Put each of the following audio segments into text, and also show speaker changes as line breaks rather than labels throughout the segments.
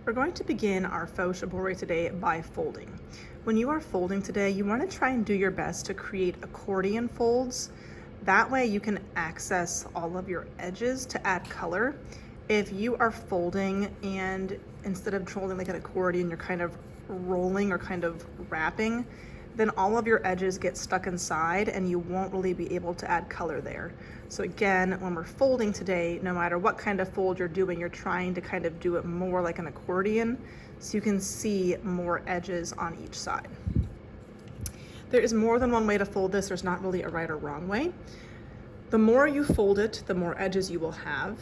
We're going to begin our faux shibori today by folding. When you are folding today, you want to try and do your best to create accordion folds. That way you can access all of your edges to add color. If you are folding and instead of folding like an accordion, you're kind of rolling or kind of wrapping, then all of your edges get stuck inside and you won't really be able to add color there. So again, when we're folding today, no matter what kind of fold you're doing, you're trying to kind of do it more like an accordion so you can see more edges on each side. There is more than one way to fold this. There's not really a right or wrong way. The more you fold it, the more edges you will have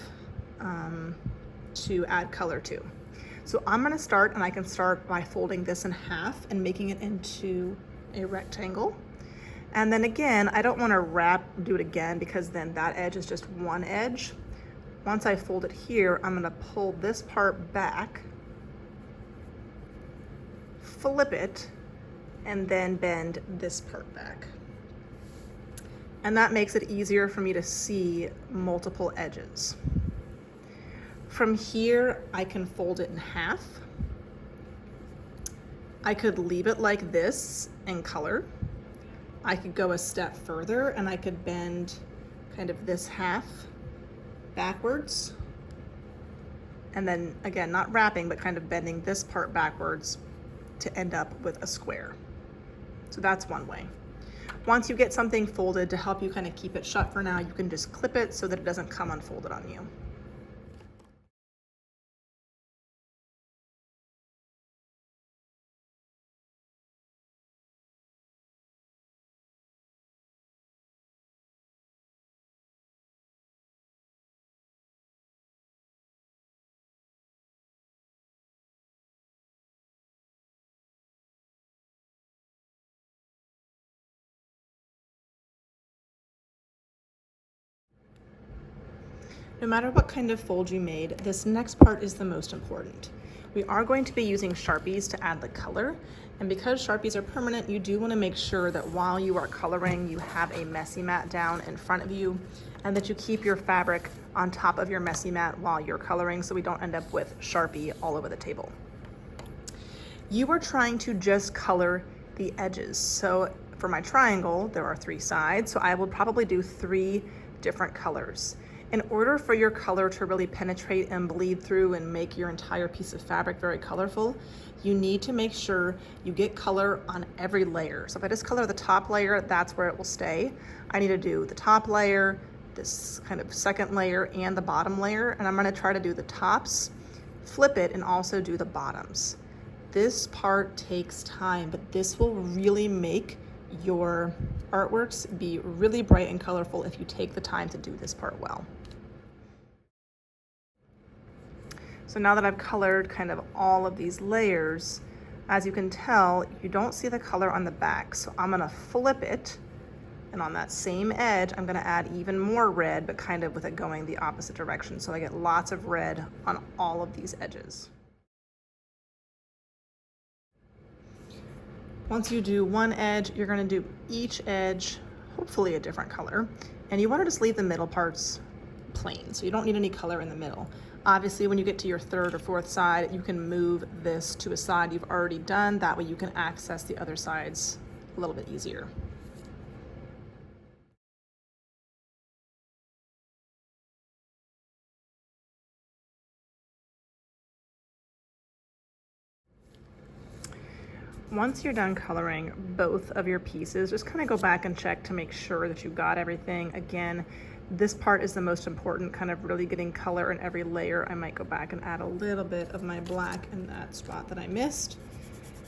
to add color to. So I'm gonna start, and I can start by folding this in half and making it into a rectangle. And then again, I don't want to do it again because then that edge is just one edge. Once I fold it here, I'm going to pull this part back, flip it, and then bend this part back. And that makes it easier for me to see multiple edges. From here, I can fold it in half. I could leave it like this in color. I could go a step further and I could bend kind of this half backwards. And then again, not wrapping, but kind of bending this part backwards to end up with a square. So that's one way. Once you get something folded, to help you kind of keep it shut for now, you can just clip it so that it doesn't come unfolded on you. No matter what kind of fold you made, this next part is the most important. We are going to be using Sharpies to add the color, and because Sharpies are permanent, you do want to make sure that while you are coloring, you have a messy mat down in front of you, and that you keep your fabric on top of your messy mat while you're coloring so we don't end up with Sharpie all over the table. You are trying to just color the edges. So for my triangle, there are 3 sides, so I will probably do 3 different colors. In order for your color to really penetrate and bleed through and make your entire piece of fabric very colorful, you need to make sure you get color on every layer. So if I just color the top layer, that's where it will stay. I need to do the top layer, this kind of second layer, and the bottom layer, and I'm gonna try to do the tops, flip it, and also do the bottoms. This part takes time, but this will really make your artworks be really bright and colorful if you take the time to do this part well. So now that I've colored kind of all of these layers, as you can tell, you don't see the color on the back. So I'm gonna flip it, and on that same edge, I'm gonna add even more red, but kind of with it going the opposite direction. So I get lots of red on all of these edges. Once you do one edge, you're gonna do each edge, hopefully a different color, and you wanna just leave the middle parts plain, so you don't need any color in the middle. Obviously, when you get to your 3rd or 4th side, you can move this to a side you've already done. That way you can access the other sides a little bit easier. Once you're done coloring both of your pieces, just kind of go back and check to make sure that you've got everything. Again, this part is the most important, kind of really getting color in every layer. I might go back and add a little bit of my black in that spot that I missed.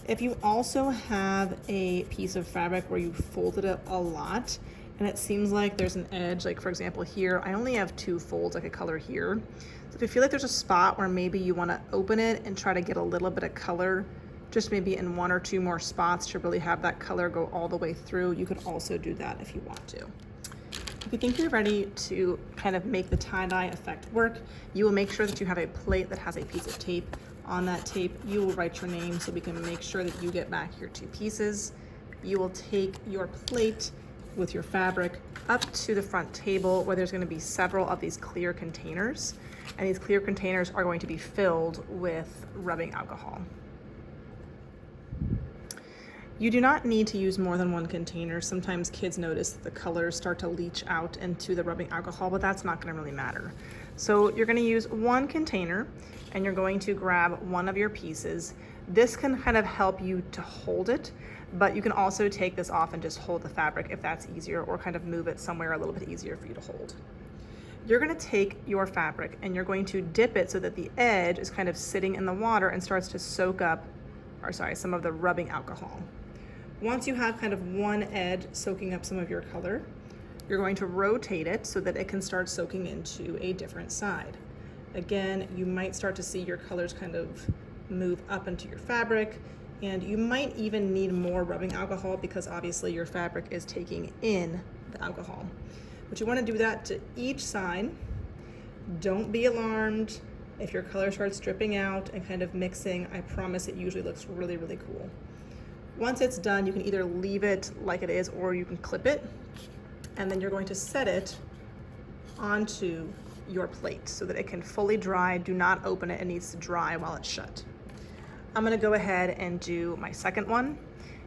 If you also have a piece of fabric where you folded it a lot and it seems like there's an edge, like for example here, I only have 2 folds I could color here. So if you feel like there's a spot where maybe you want to open it and try to get a little bit of color, just maybe in 1 or 2 more spots to really have that color go all the way through, you could also do that if you want to. If you think you're ready to kind of make the tie-dye effect work, you will make sure that you have a plate that has a piece of tape. On that tape, you will write your name so we can make sure that you get back your 2 pieces. You will take your plate with your fabric up to the front table where there's going to be several of these clear containers. And these clear containers are going to be filled with rubbing alcohol. You do not need to use more than one container. Sometimes kids notice that the colors start to leach out into the rubbing alcohol, but that's not going to really matter. So you're going to use one container and you're going to grab one of your pieces. This can kind of help you to hold it, but you can also take this off and just hold the fabric if that's easier, or kind of move it somewhere a little bit easier for you to hold. You're going to take your fabric and you're going to dip it so that the edge is kind of sitting in the water and starts to soak up, some of the rubbing alcohol. Once you have kind of one edge soaking up some of your color, you're going to rotate it so that it can start soaking into a different side. Again, you might start to see your colors kind of move up into your fabric, and you might even need more rubbing alcohol because obviously your fabric is taking in the alcohol. But you want to do that to each side. Don't be alarmed if your color starts dripping out and kind of mixing. I promise it usually looks really, really cool. Once it's done, you can either leave it like it is or you can clip it, and then you're going to set it onto your plate so that it can fully dry. Do not open it, it needs to dry while it's shut. I'm gonna go ahead and do my second one.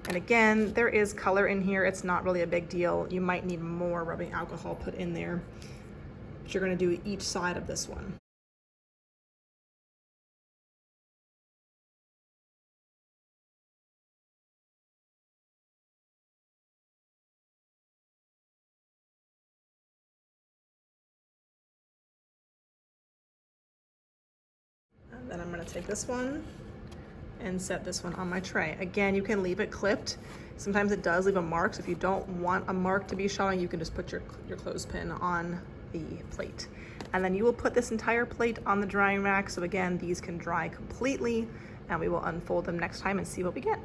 And again, there is color in here. It's not really a big deal. You might need more rubbing alcohol put in there, but you're gonna do each side of this one. And then I'm gonna take this one and set this one on my tray. Again, you can leave it clipped. Sometimes it does leave a mark, so if you don't want a mark to be showing, you can just put your clothespin on the plate. And then you will put this entire plate on the drying rack, so again, these can dry completely, and we will unfold them next time and see what we get.